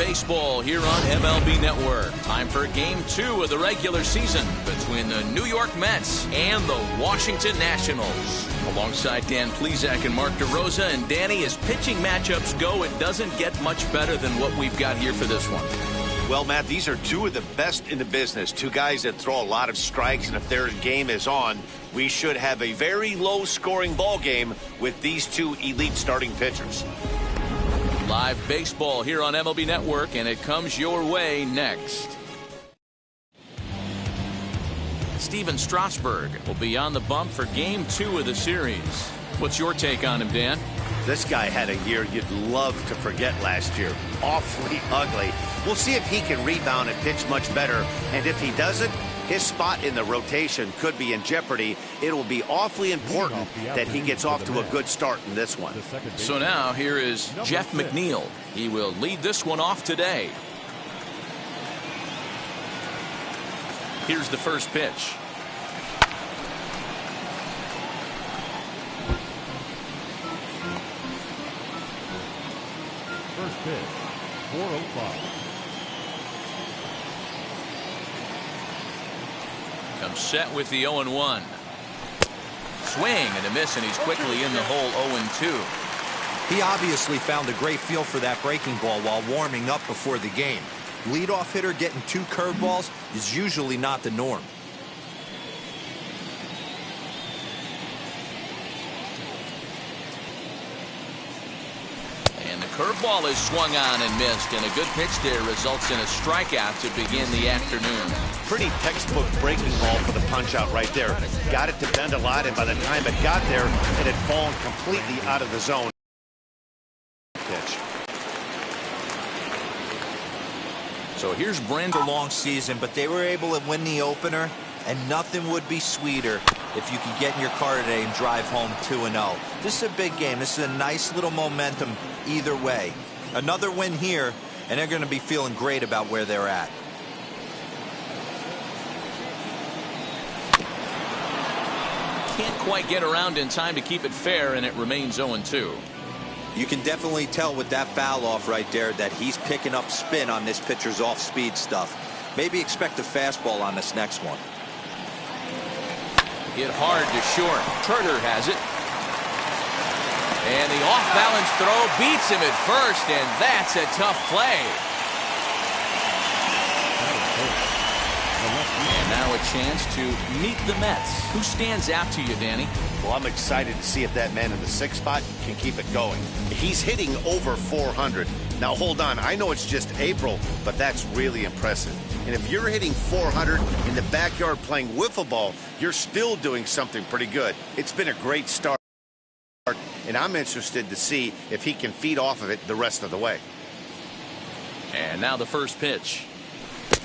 baseball here on MLB Network. Time for Game 2 of the regular season between the New York Mets and the Washington Nationals. Alongside Dan Plesac and Mark DeRosa, and Danny, as pitching matchups go, it doesn't get much better than what we've got here for this one. Well, Matt, these are two of the best in the business. Two guys that throw a lot of strikes, and if their game is on, we should have a very low-scoring ball game with these two elite starting pitchers. Live baseball here on MLB Network, and it comes your way next. Steven Strasburg will be on the bump for Game 2 of the series. What's your take on him, Dan? This guy had a year you'd love to forget last year. Awfully ugly. We'll see if he can rebound and pitch much better. And if he doesn't, his spot in the rotation could be in jeopardy. It will be awfully important that he gets off to a good start in this one. So now here is Jeff McNeil. He will lead this one off today. Here's the first pitch. First pitch, 405. Comes set with the 0-1. Swing and a miss, and he's quickly in the hole 0-2. He obviously found a great feel for that breaking ball while warming up before the game. Leadoff hitter getting 2 curveballs is usually not the norm. And the curveball is swung on and missed, and a good pitch there results in a strikeout to begin the afternoon. Pretty textbook breaking ball for the punch out right there. Got it to bend a lot, and by the time it got there, it had fallen completely out of the zone. Pitch. So here's Brandon. Long season, but they were able to win the opener, and nothing would be sweeter if you could get in your car today and drive home 2-0. This is a big game. This is a nice little momentum either way. Another win here, and they're going to be feeling great about where they're at. Can't quite get around in time to keep it fair, and it remains 0-2. You can definitely tell with that foul off right there that he's picking up spin on this pitcher's off-speed stuff. Maybe expect a fastball on this next one. Hit hard to short. Turner has it. And the off-balance throw beats him at first, and that's a tough play. And now a chance to meet the Mets. Who stands out to you, Danny? Well, I'm excited to see if that man in the 6th spot can keep it going. He's hitting over 400. Now, hold on. I know it's just April, but that's really impressive. And if you're hitting 400 in the backyard playing wiffle ball, you're still doing something pretty good. It's been a great start, and I'm interested to see if he can feed off of it the rest of the way. And now the first pitch.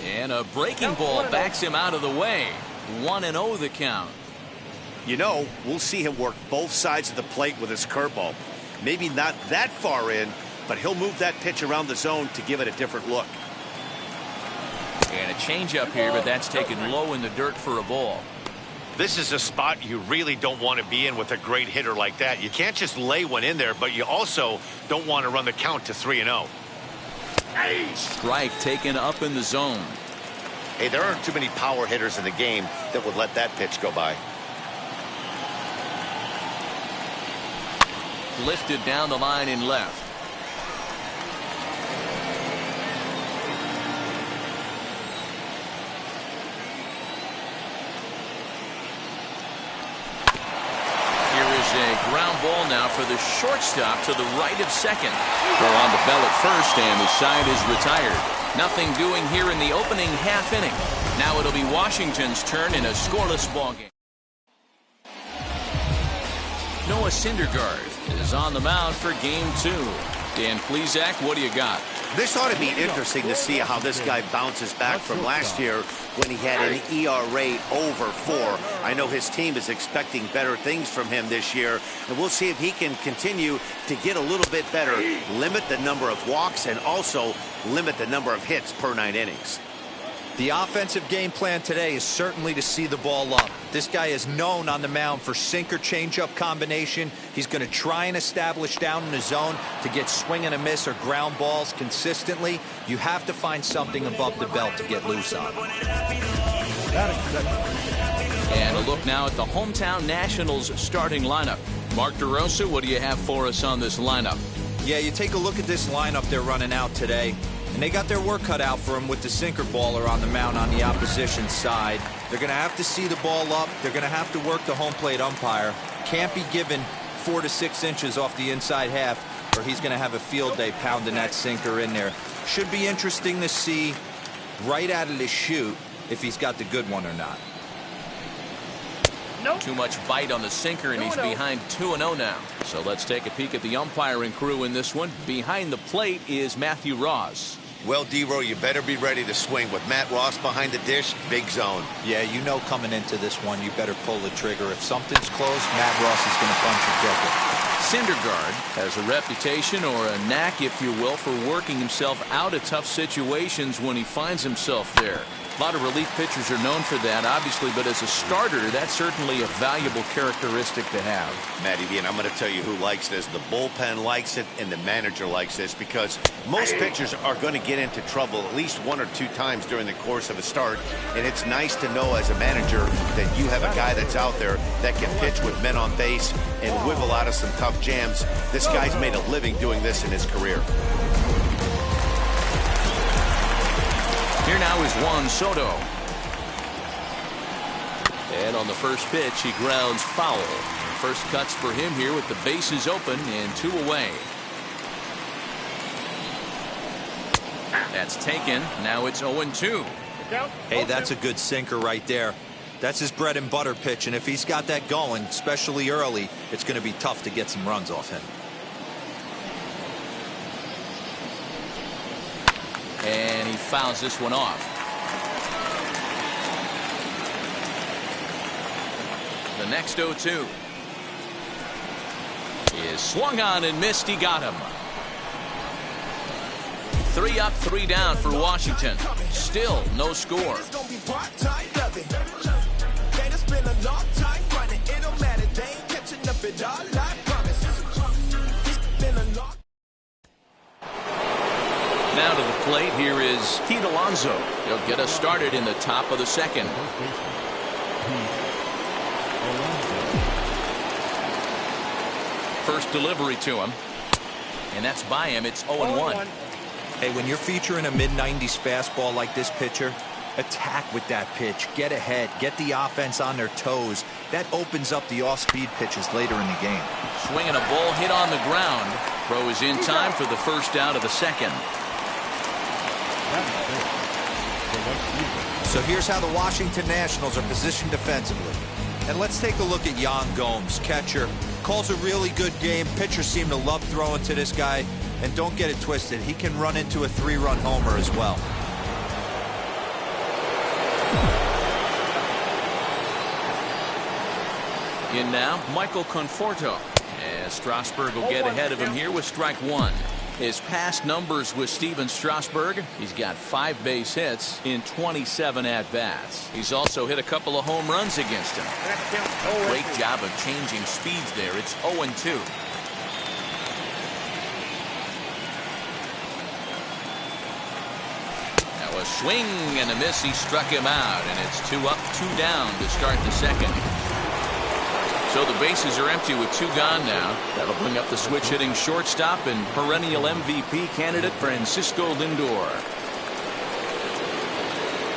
And a breaking ball backs him out of the way. 1-0 the count. You know, we'll see him work both sides of the plate with his curveball. Maybe not that far in, but he'll move that pitch around the zone to give it a different look. And a changeup here, but that's taken low in the dirt for a ball. This is a spot you really don't want to be in with a great hitter like that. You can't just lay one in there, but you also don't want to run the count to 3-0. Strike taken up in the zone. Hey, there aren't too many power hitters in the game that would let that pitch go by. Lifted down the line in left. A ground ball now for the shortstop to the right of second. Throw on the bell at first, and the side is retired. Nothing doing here in the opening half inning. Now it'll be Washington's turn in a scoreless ball game. Noah Syndergaard is on the mound for Game 2. Dan Plesac, what do you got? This ought to be interesting to see how this guy bounces back from last year when he had an ERA over 4. I know his team is expecting better things from him this year, and we'll see if he can continue to get a little bit better, limit the number of walks, and also limit the number of hits per 9 innings. The offensive game plan today is certainly to see the ball up. This guy is known on the mound for sinker changeup combination. He's going to try and establish down in the zone to get swing and a miss or ground balls consistently. You have to find something above the belt to get loose on. And a look now at the hometown Nationals starting lineup. Mark DeRosa, what do you have for us on this lineup? Yeah, you take a look at this lineup they're running out today. And they got their work cut out for them with the sinker baller on the mound on the opposition side. They're going to have to see the ball up. They're going to have to work the home plate umpire. Can't be given 4 to 6 inches off the inside half, or he's going to have a field day pounding that sinker in there. Should be interesting to see right out of the chute if he's got the good one or not. Nope. Too much bite on the sinker, and he's behind 2-0 now. So let's take a peek at the umpiring crew in this one. Behind the plate is Matthew Ross. Well, D-Row, you better be ready to swing. With Matt Ross behind the dish, big zone. Yeah, you know coming into this one, you better pull the trigger. If something's close, Matt Ross is going to punch your ticket. Syndergaard has a reputation, or a knack, if you will, for working himself out of tough situations when he finds himself there. A lot of relief pitchers are known for that, obviously, but as a starter, that's certainly a valuable characteristic to have. Matty V, and I'm going to tell you who likes this. The bullpen likes it, and the manager likes this, because most pitchers are going to get into trouble at least 1 or 2 times during the course of a start, and it's nice to know as a manager that you have a guy that's out there that can pitch with men on base and wiggle out of some tough jams. This guy's made a living doing this in his career. Here now is Juan Soto. And on the first pitch, he grounds foul. First cuts for him here with the bases open and 2 away. That's taken. Now it's 0-2. Hey, that's a good sinker right there. That's his bread and butter pitch, and if he's got that going, especially early, it's going to be tough to get some runs off him. And he fouls this one off. The next 0-2 is swung on and missed. He got him. 3 up, 3 down for Washington. Still no score. Now to the plate, here is Pete Alonso. He'll get us started in the top of the second. First delivery to him, and that's by him. It's 0-1. Hey, when you're featuring a mid-90s fastball like this pitcher, attack with that pitch. Get ahead. Get the offense on their toes. That opens up the off-speed pitches later in the game. Swinging a ball hit on the ground. Throw is in time for the first out of the second. So here's how the Washington Nationals are positioned defensively. And let's take a look at Yan Gomes, catcher. Calls a really good game. Pitchers seem to love throwing to this guy. And don't get it twisted, he can run into a 3-run homer as well. In now, Michael Conforto. As Strasburg will get ahead of him here with strike 1. His past numbers with Steven Strasburg, he's got 5 base hits in 27 at-bats. He's also hit a couple of home runs against him. Great job of changing speeds there. It's 0-2. Now a swing and a miss. He struck him out, and it's 2 up, 2 down to start the second. So the bases are empty with 2 gone now. That'll bring up the switch-hitting shortstop and perennial MVP candidate Francisco Lindor.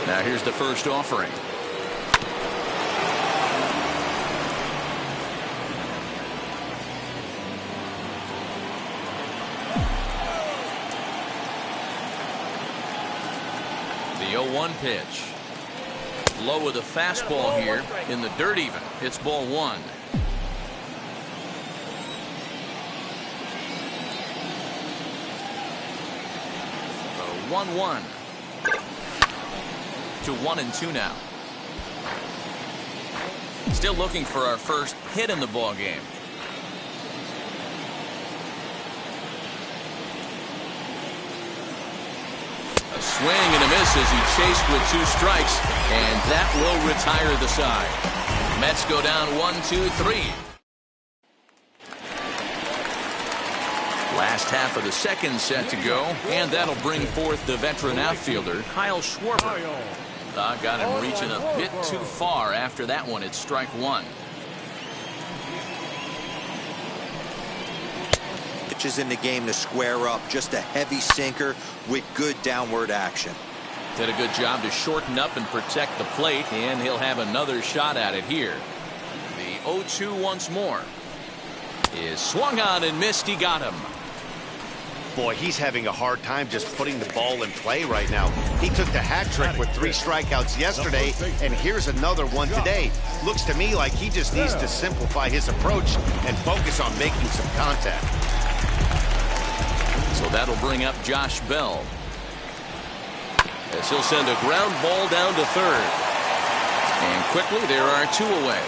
Now here's the first offering. The 0-1 pitch. Low with a fastball here in the dirt even. It's ball 1. 1-1 to 1-2 now. Still looking for our first hit in the ball game. A swing and a miss as he chased with 2 strikes, and that will retire the side. Mets go down 1-2-3. Last half of the second set to go, and that'll bring forth the veteran outfielder, Kyle Schwarber. Got him reaching a bit too far after that one. It's strike 1. Pitches in the game to square up. Just a heavy sinker with good downward action. Did a good job to shorten up and protect the plate, and he'll have another shot at it here. The 0-2 once more. Is swung on and missed. He got him. Boy, he's having a hard time just putting the ball in play right now. He took the hat trick with 3 strikeouts yesterday, and here's another one today. Looks to me like he just needs to simplify his approach and focus on making some contact. So that'll bring up Josh Bell, as he'll send a ground ball down to third. And quickly there are 2 away.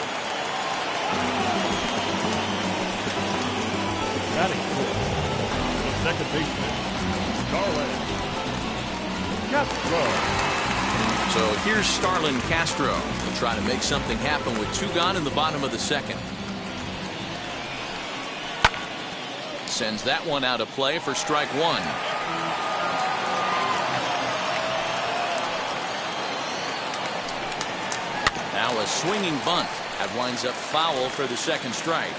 Batting fourth, the second baseman, Starlin Castro. So here's Starlin Castro to try to make something happen with 2 gone in the bottom of the second. Sends that one out of play for strike 1. Now a swinging bunt that winds up foul for the second strike.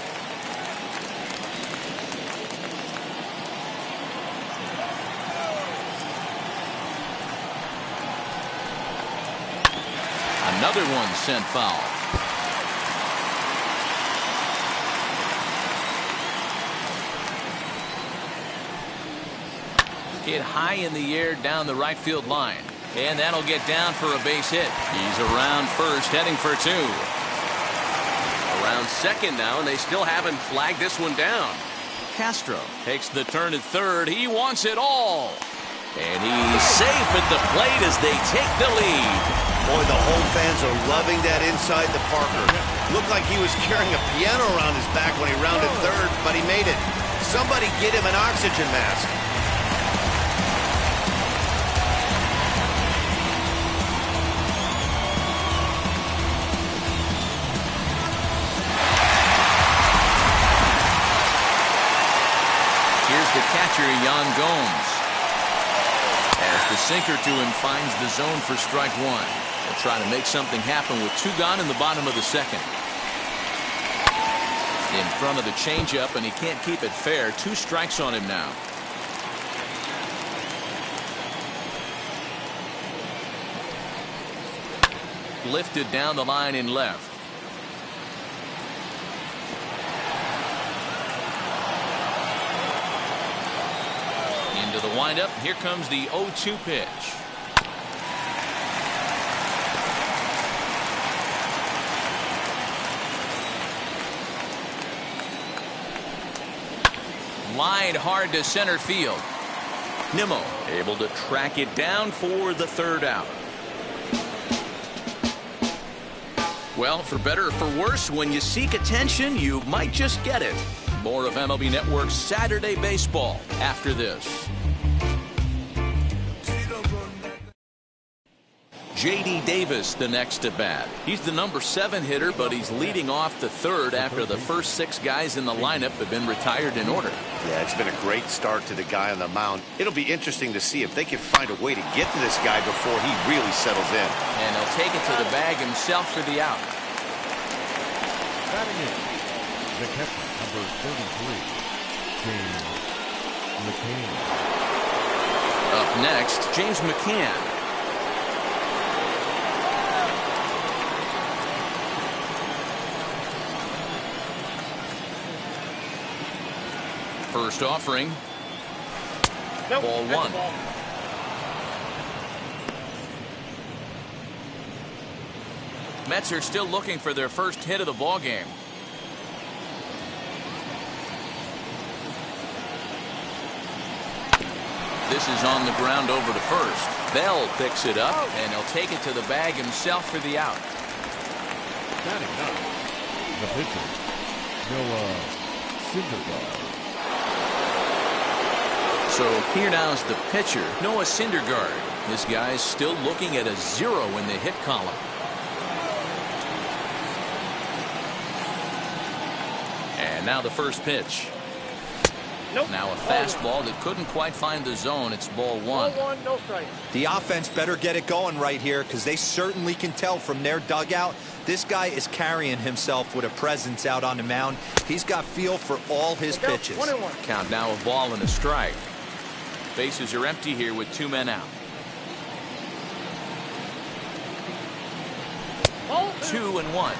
Another one sent foul. Hit high in the air down the right field line. And that'll get down for a base hit. He's around first, heading for 2. Around second now, and they still haven't flagged this one down. Castro takes the turn at third. He wants it all. And he's safe at the plate as they take the lead. Boy, the home fans are loving that inside the Parker. Looked like he was carrying a piano around his back when he rounded third, but he made it. Somebody get him an oxygen mask. The catcher, Yan Gomes, as the sinker to him finds the zone for strike 1. They'll try to make something happen with 2 gone in the bottom of the second. In front of the changeup, and he can't keep it fair. 2 strikes on him now. Lifted down the line in left. To the windup. Here comes the 0-2 pitch. Lined hard to center field. Nimmo able to track it down for the 3rd out. Well, for better or for worse, when you seek attention, you might just get it. More of MLB Network's Saturday Baseball after this. J.D. Davis the next at bat. He's the number 7 hitter, but he's leading off the 3rd after the first 6 guys in the lineup have been retired in order. Yeah, it's been a great start to the guy on the mound. It'll be interesting to see if they can find a way to get to this guy before he really settles in. And he'll take it to the bag himself for the out. Batting in, the catcher, number 33, James McCann. Up next, James McCann. First offering. Nope. Ball 1. Mets are still looking for their first hit of the ball game. This is on the ground over to first. Bell picks it up, and he'll take it to the bag himself for the out. Batting up, the pitcher, Noah Syndergaard. So here now's the pitcher, Noah Syndergaard. This guy's still looking at a 0 in the hit column. And now the first pitch. Nope. Now a fastball that couldn't quite find the zone. It's ball 1. Ball 1, no strike. The offense better get it going right here because they certainly can tell from their dugout this guy is carrying himself with a presence out on the mound. He's got feel for all his pitches. 1-1. Count now a ball and a strike. Bases are empty here with 2 men out. 2-1.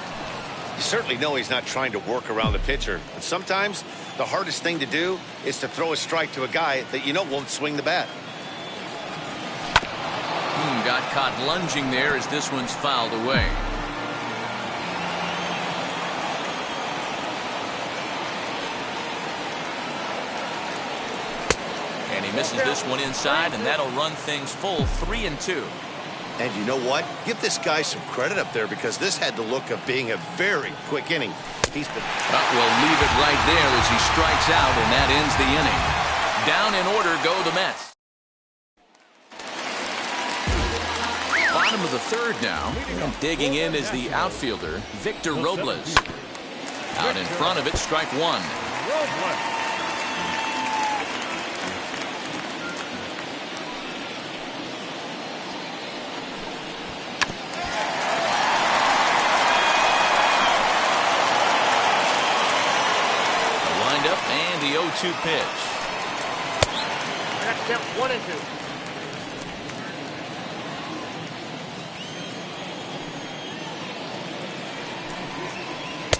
You certainly know he's not trying to work around the pitcher. But sometimes the hardest thing to do is to throw a strike to a guy that you know won't swing the bat. Got caught lunging there as this one's fouled away. And he misses this one inside, and that'll run things full 3-2. And you know what? Give this guy some credit up there because this had the look of being a very quick inning. He's been... We'll leave it right there as he strikes out, and that ends the inning. Down in order go the Mets. Bottom of the third now, and digging in is the outfielder, Victor Robles. Out in front of it, strike 1. Robles. And the 0-2 pitch. That's count 1-2.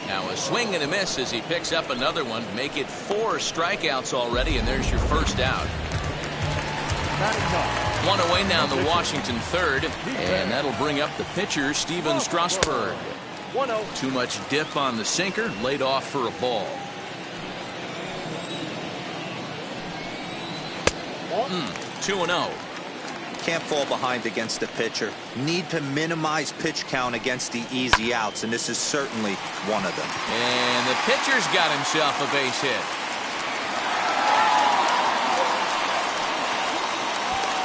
Now a swing and a miss as he picks up another one. Make it 4 strikeouts already, and there's your first out. One away now in the Washington third, and that'll bring up the pitcher, Steven Strasburg. 1-0. Too much dip on the sinker, laid off for a ball. 2-0. Can't fall behind against the pitcher. Need to minimize pitch count against the easy outs, and this is certainly one of them. And the pitcher's got himself a base hit.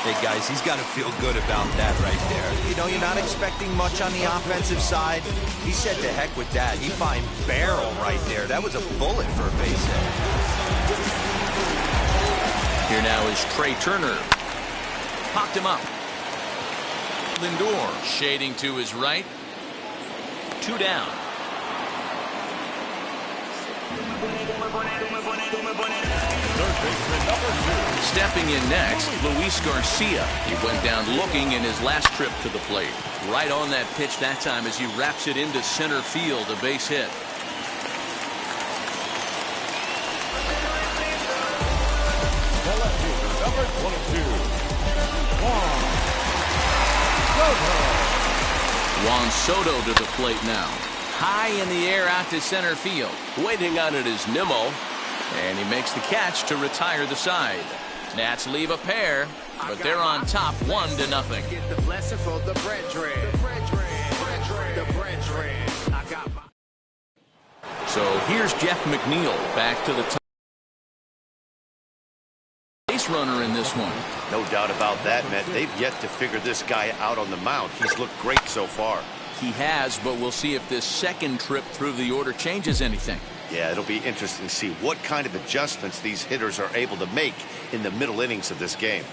Hey, guys, he's got to feel good about that right there. You know, you're not expecting much on the offensive side. He said to heck with that. He find barrel right there. That was a bullet for a base hit. Here now is Trey Turner. Popped him up. Lindor shading to his right. 2 down. Stepping in next, Luis Garcia. He went down looking in his last trip to the plate. Right on that pitch that time as he wraps it into center field, a base hit. Number 22. Juan Soto to the plate now. High in the air out to center field. Waiting on it is Nimmo. And he makes the catch to retire the side. Nats leave a pair, but they're on top 1-0. So here's Jeff McNeil back to the top. Base runner in this one. No doubt about that, Matt. They've yet to figure this guy out on the mound. He's looked great so far. He has, but we'll see if this second trip through the order changes anything. Yeah, it'll be interesting to see what kind of adjustments these hitters are able to make in the middle innings of this game.